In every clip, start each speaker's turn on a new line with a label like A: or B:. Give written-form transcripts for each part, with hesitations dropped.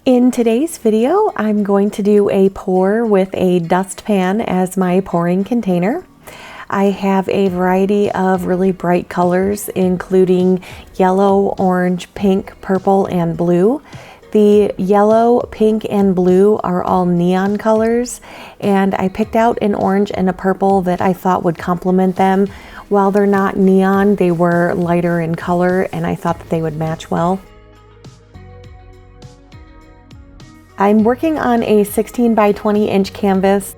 A: In today's video, I'm going to do a pour with a dustpan as my pouring container. I have a variety of really bright colors, including yellow, orange, pink, purple, and blue. The yellow, pink, and blue are all neon colors, and I picked out an orange and a purple that I thought would complement them. While they're not neon, they were lighter in color, and I thought that they would match well. I'm working on a 16 by 20 inch canvas.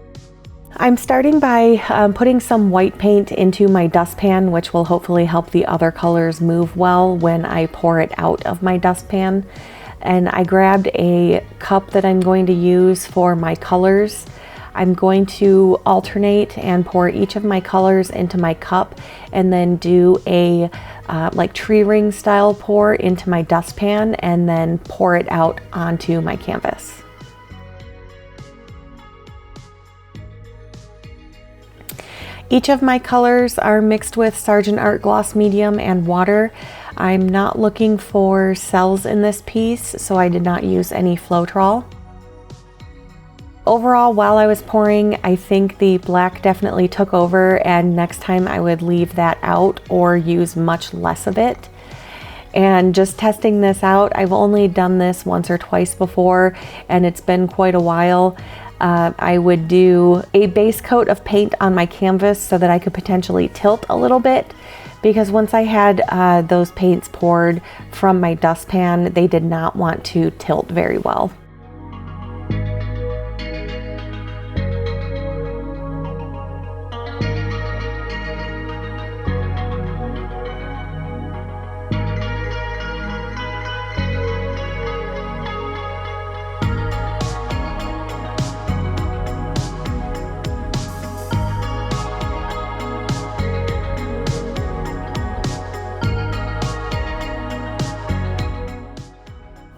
A: I'm starting by putting some white paint into my dustpan, which will hopefully help the other colors move well when I pour it out of my dustpan. And I grabbed a cup that I'm going to use for my colors. I'm going to alternate and pour each of my colors into my cup and then do a like tree ring style pour into my dustpan and then pour it out onto my canvas. Each of my colors are mixed with Sargent Art Gloss Medium and water. I'm not looking for cells in this piece, so I did not use any Floetrol. Overall, while I was pouring, I think the black definitely took over, and next time I would leave that out or use much less of it. And just testing this out, I've only done this once or twice before, and it's been quite a while. I would do a base coat of paint on my canvas so that I could potentially tilt a little bit, because once I had those paints poured from my dustpan, they did not want to tilt very well.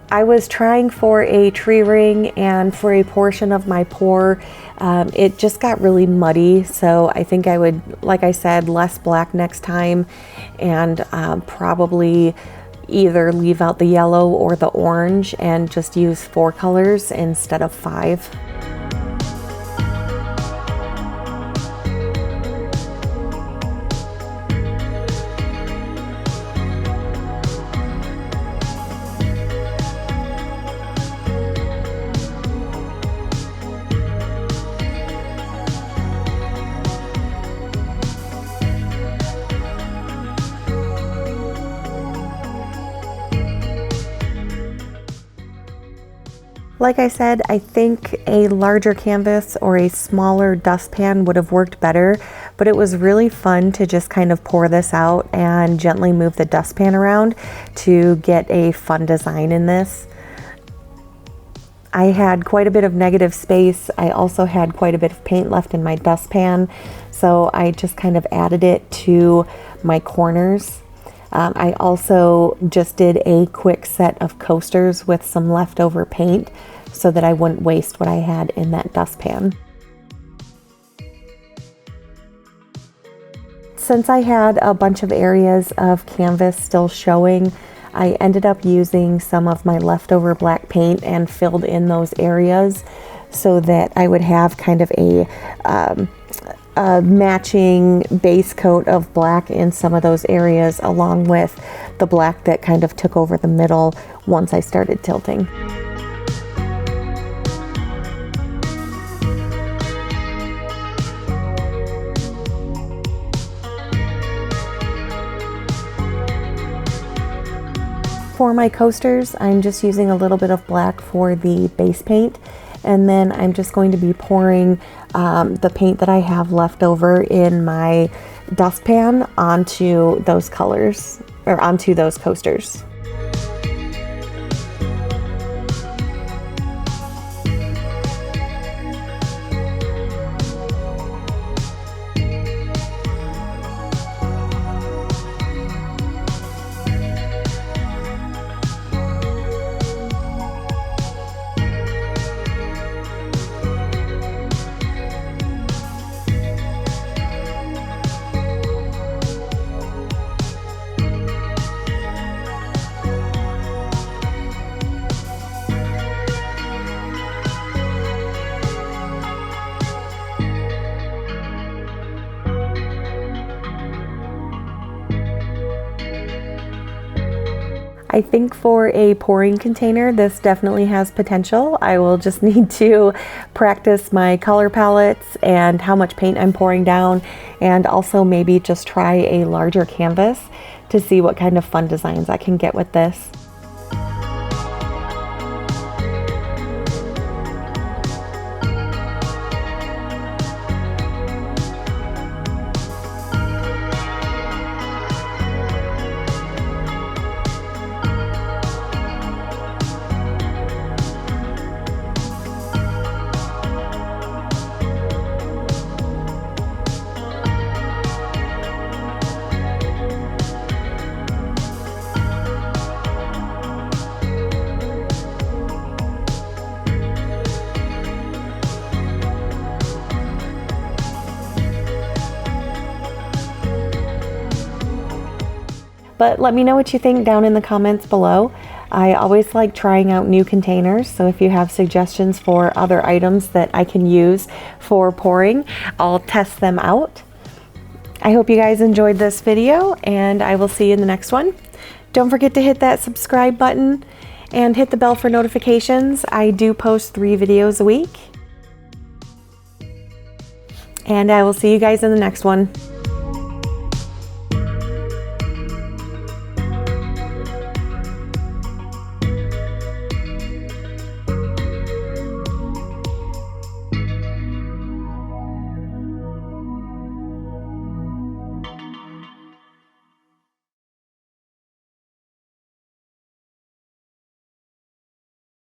A: I was trying for a tree ring, and for a portion of my pour, it just got really muddy. So I think I would, like I said, less black next time, and probably either leave out the yellow or the orange and just use 4 colors instead of 5. Like I said, I think a larger canvas or a smaller dustpan would have worked better, but it was really fun to just kind of pour this out and gently move the dustpan around to get a fun design in this. I had quite a bit of negative space. I also had quite a bit of paint left in my dustpan, so I just kind of added it to my corners. I also just did a quick set of coasters with some leftover paint so that I wouldn't waste what I had in that dustpan. Since I had a bunch of areas of canvas still showing, I ended up using some of my leftover black paint and filled in those areas so that I would have kind of a matching base coat of black in some of those areas, along with the black that kind of took over the middle once I started tilting. For my coasters, I'm just using a little bit of black for the base paint, and then I'm just going to be pouring the paint that I have left over in my dustpan onto those colors, or onto those coasters. I think for a pouring container, this definitely has potential. I will just need to practice my color palettes and how much paint I'm pouring down, and also maybe just try a larger canvas to see what kind of fun designs I can get with this. But let me know what you think down in the comments below. I always like trying out new containers, so if you have suggestions for other items that I can use for pouring, I'll test them out. I hope you guys enjoyed this video, and I will see you in the next one. Don't forget to hit that subscribe button and hit the bell for notifications. I do post 3 videos a week. And I will see you guys in the next one.